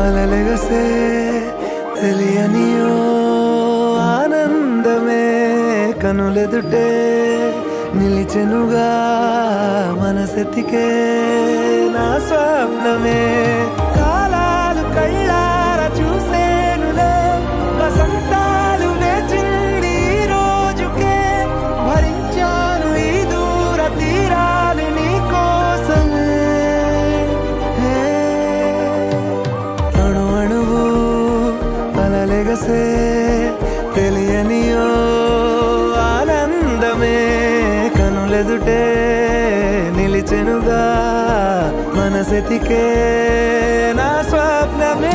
అలలెగసే తెలియనియో ఆనందమే కనులెదుటే నిలిచెనుగా మనసెతికే నా స్వప్నమే కాలాలు కళ్ళార చూసేనులే వసంతాలు వేచింది ఈ రోజుకే భరించాను ఈ దూర తీరాలు నీ కోసమే అణు అణువు అలలెగసే తెలియనియో ఆనందమే కనులెదుటే నిలిచెనుగా మనసెతికే నా స్వప్నమే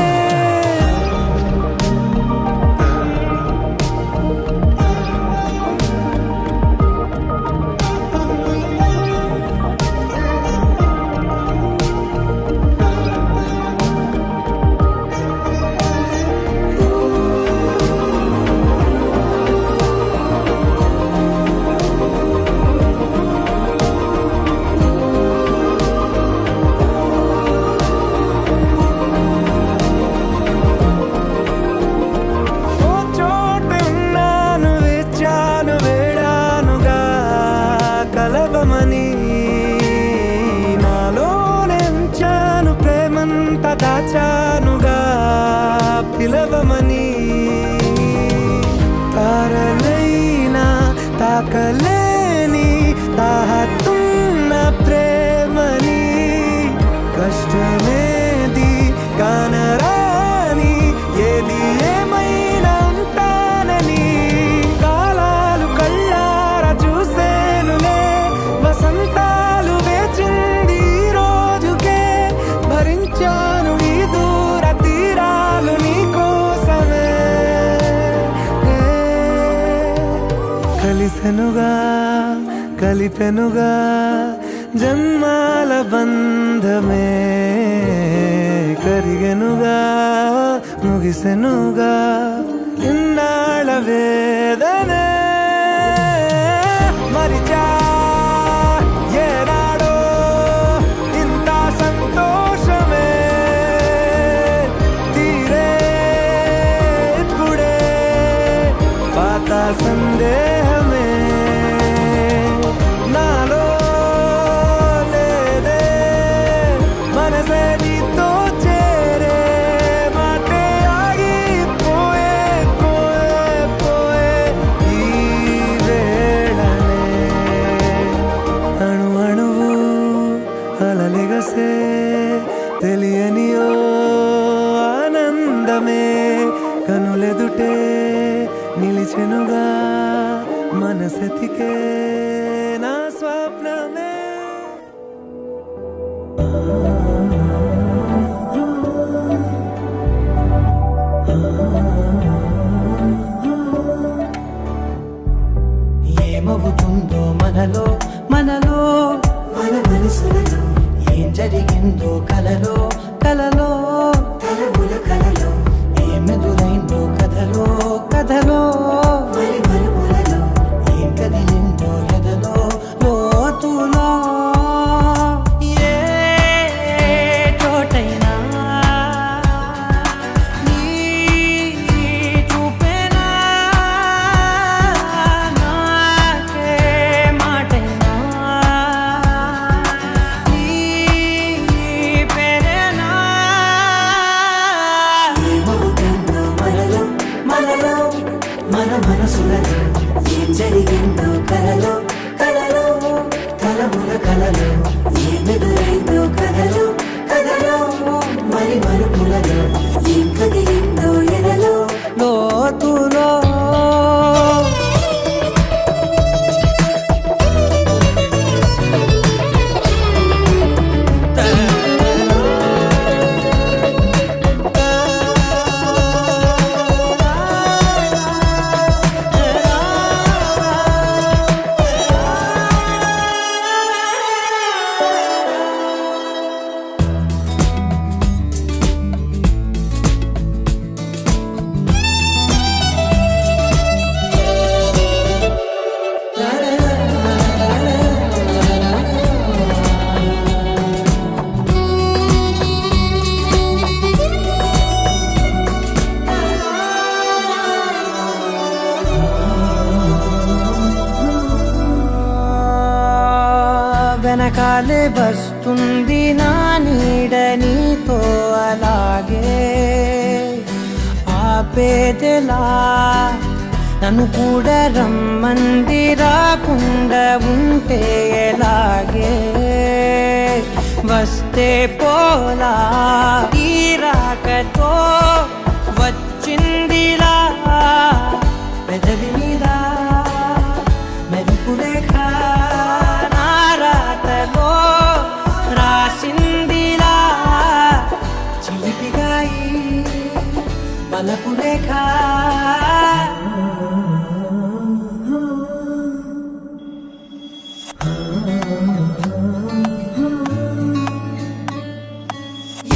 నాలోనెంచాను ప్రేమంత దాచానుగా పిలవమని తారలైనా తాకలేని తాహతున్న ప్రేమని కష్టమేది కానరాని ఏది ఏమైనా ఉంటానని కాలాలు కళ్ళార చూసేనులే వసంతాలు వేచింది ఈ రోజుకే భరించాను ఈ దూర తీరాలు నీ కోసమే కలిసెనుగా కలిపెనుగా జన్మాల బంధమే కరిగెనుగా ముగిసెనుగా ఇన్నాళ్ళ వేదనే మరిచా ఏనాడో ఇంత సంతోషమే తీరే ఇప్పుడే పాత సందేహమే నాలో లేదే మనసే నీతో చేరే మాటే ఆగిపోయే పోయే పోయే ఈ వేళనే అణు అణువు అలలెగసే తెలియనియో ఆనందమే కనులెదుటే నిలిచెనుగా మనసెతికే నా స్వప్నమే ఏమవుతుందో మనలో మనలో మన మనసులలో ఏం జరిగిందో కలలో కలలో తలముల కలలో ఏమెదురైందో కథలో కథలో మరి మరుపులలో ఏం కదిలిందో ఎదలో లోతులో ఏ చోటైనా నీ చూపేనా నాకే మాటైనా వెనకాలే వస్తుంది నా నీడ నీతో అలాగే ఆపేదెలా నన్ను కూడా రమ్మంది రాకుండా ఉంటే ఎలాగే వస్తే పోలా ఈ రాకతో వచ్చిందిలా పెదవి మీద మెరుపు రేఖ నా రాతలో రాసిందిలా చిలిపిగాయి వలపు రేఖ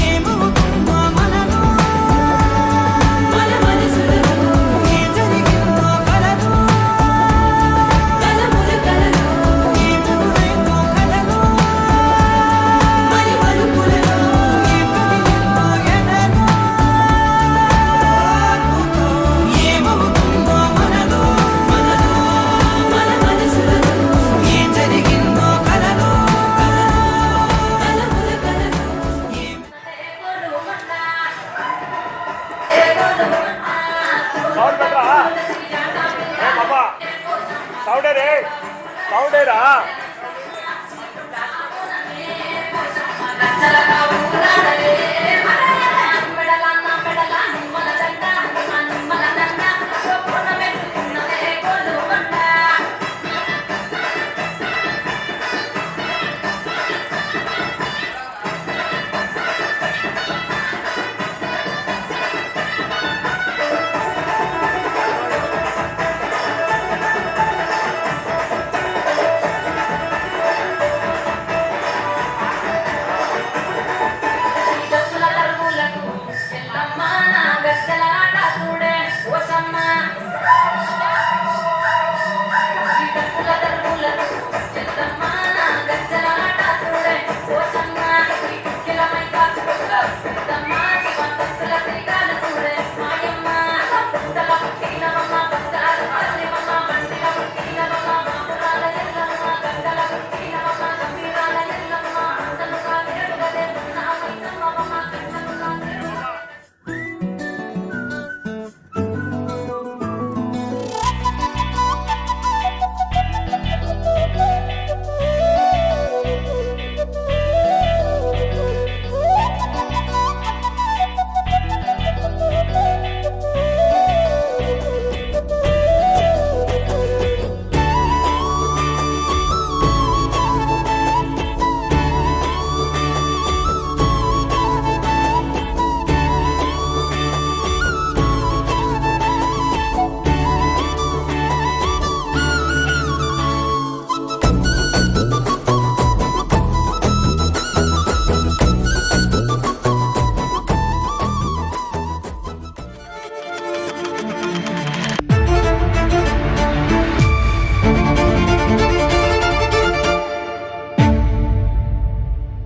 ఏమవుతుందో మనలో మన మనసులలో ఏం జరిగిందో కలదు కలముల కలలో ఏమవుతుందో కలలో మరి మలుపులలో ఏం కదిలిందో ఎదలో ఏమవుతుందో మనలో మన మనసులలో ఏం జరిగిందో కలలో కలముల కలలో సౌండ్ పెట్టరా ఏ బాబా సౌండేరే సౌండేరా